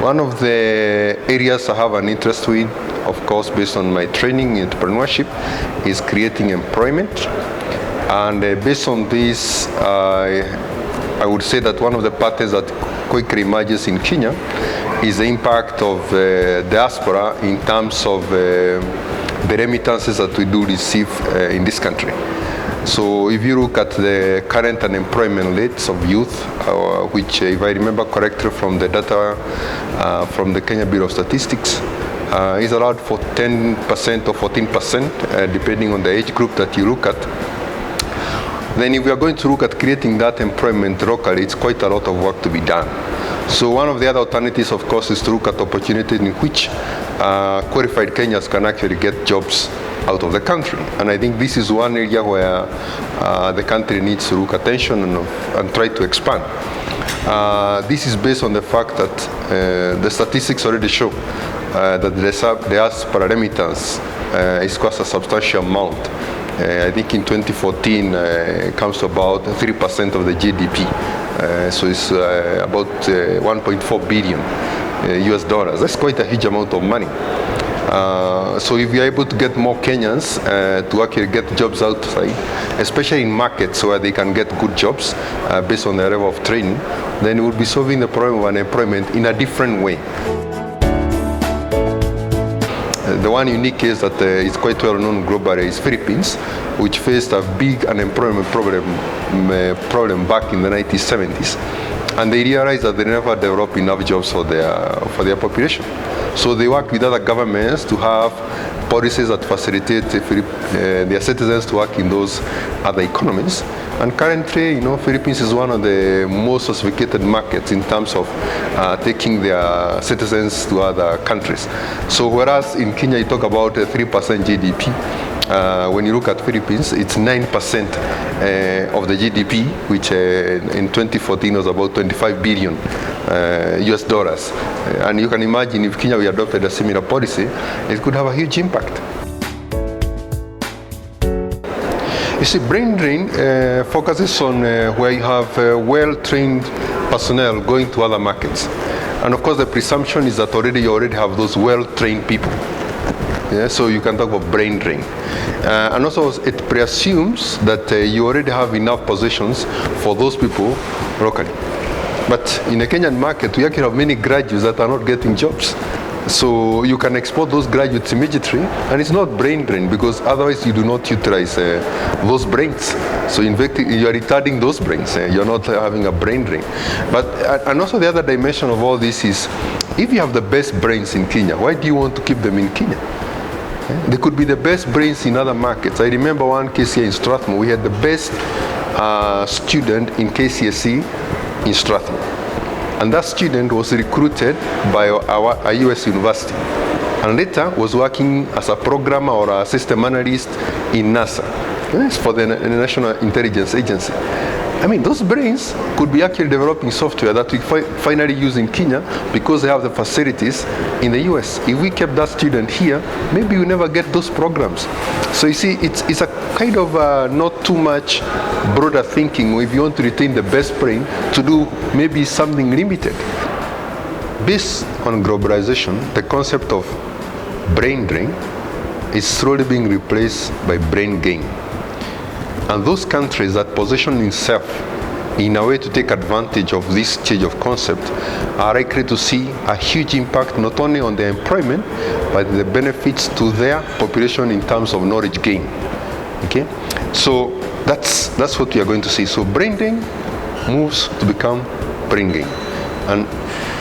One of the areas I have an interest in, of course, based on my training in entrepreneurship, is creating employment. And based on this, I would say that one of the patterns that quickly emerges in Kenya is the impact of diaspora in terms of the remittances that we do receive in this country. So if you look at the current unemployment rates of youth, which if I remember correctly from the data from the Kenya Bureau of Statistics, is around for 10% or 14%, depending on the age group that you look at. Then if we are going to look at creating that employment locally, it's quite a lot of work to be done. So one of the other alternatives, of course, is to look at opportunities in which qualified Kenyans can actually get jobs out of the country. And I think this is one area where the country needs to look attention and try to expand. This is based on the fact that the statistics already show that the diaspora remittance is quite a substantial amount. I think in 2014 it comes to about 3% of the GDP. So it's about 1.4 billion US dollars. That's quite a huge amount of money. So if you're able to get more Kenyans to actually get jobs outside, especially in markets where they can get good jobs based on their level of training, then it will be solving the problem of unemployment in a different way. The one unique case that is quite well known globally is Philippines, which faced a big unemployment problem back in the 1970s. And they realized that they never developed enough jobs for their population. So they worked with other governments to have policies that facilitate their citizens to work in those other economies. And currently, Philippines is one of the most sophisticated markets in terms of taking their citizens to other countries. So whereas in Kenya you talk about 3% GDP, when you look at Philippines, it's 9% of the GDP, which in 2014 was about 25 billion US dollars. And you can imagine if Kenya we adopted a similar policy, it could have a huge impact. You see, brain drain focuses on where you have well-trained personnel going to other markets. And of course the presumption is that you already have those well-trained people. Yeah, so you can talk about brain drain. And also it presumes that you already have enough positions for those people locally. But in the Kenyan market, we actually have many graduates that are not getting jobs. So you can export those graduates immediately, and it's not brain drain because otherwise you do not utilize those brains. So in fact, you are retarding those brains. You're not having a brain drain. But and also the other dimension of all this is, if you have the best brains in Kenya, why do you want to keep them in Kenya? They could be the best brains in other markets. I remember one case here in Strathmore. We had the best student in KCSE in Strathmore. And that student was recruited by a US university. And later was working as a programmer or a system analyst in NASA. Yes, for the National Intelligence Agency. I mean, those brains could be actually developing software that we finally use in Kenya because they have the facilities in the US. If we kept that student here, maybe we never get those programs. So you see, it's a kind of not too much broader thinking if you want to retain the best brain to do maybe something limited. Based on globalization, the concept of brain drain is slowly being replaced by brain gain. And those countries that position itself in a way to take advantage of this change of concept are likely to see a huge impact not only on their employment, but the benefits to their population in terms of knowledge gain. Okay? So that's what we are going to see. So brain drain moves to become brain gain. And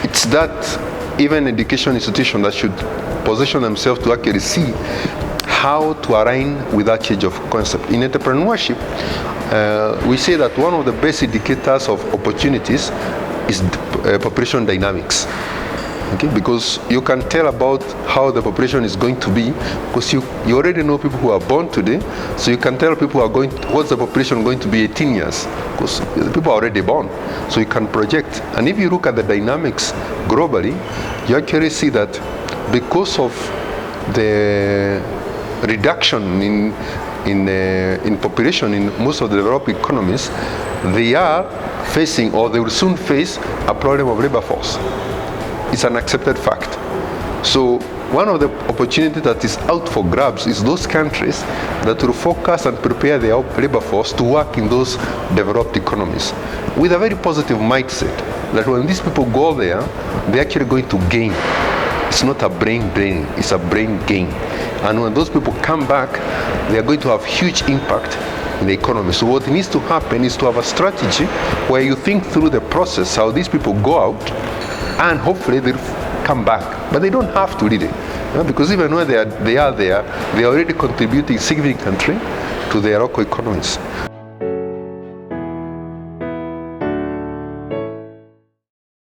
it's that even education institution that should position themselves to actually see how to align with that change of concept. In entrepreneurship, we say that one of the best indicators of opportunities is population dynamics. Okay? Because you can tell about how the population is going to be because you already know people who are born today, so you can tell people who are what's the population going to be 18 years because the people are already born, so you can project. And if you look at the dynamics globally, you actually see that because of the reduction in population in most of the developed economies, they are facing or they will soon face a problem of labor force. It's an accepted fact. So one of the opportunities that is out for grabs is those countries that will focus and prepare their labor force to work in those developed economies with a very positive mindset that when these people go there, they're actually going to gain. It's not a brain drain, it's a brain gain. And when those people come back, they are going to have huge impact in the economy. So what needs to happen is to have a strategy where you think through the process, how these people go out, and hopefully they'll come back. But they don't have to really, because even when they are there, they are already contributing significantly to their local economies.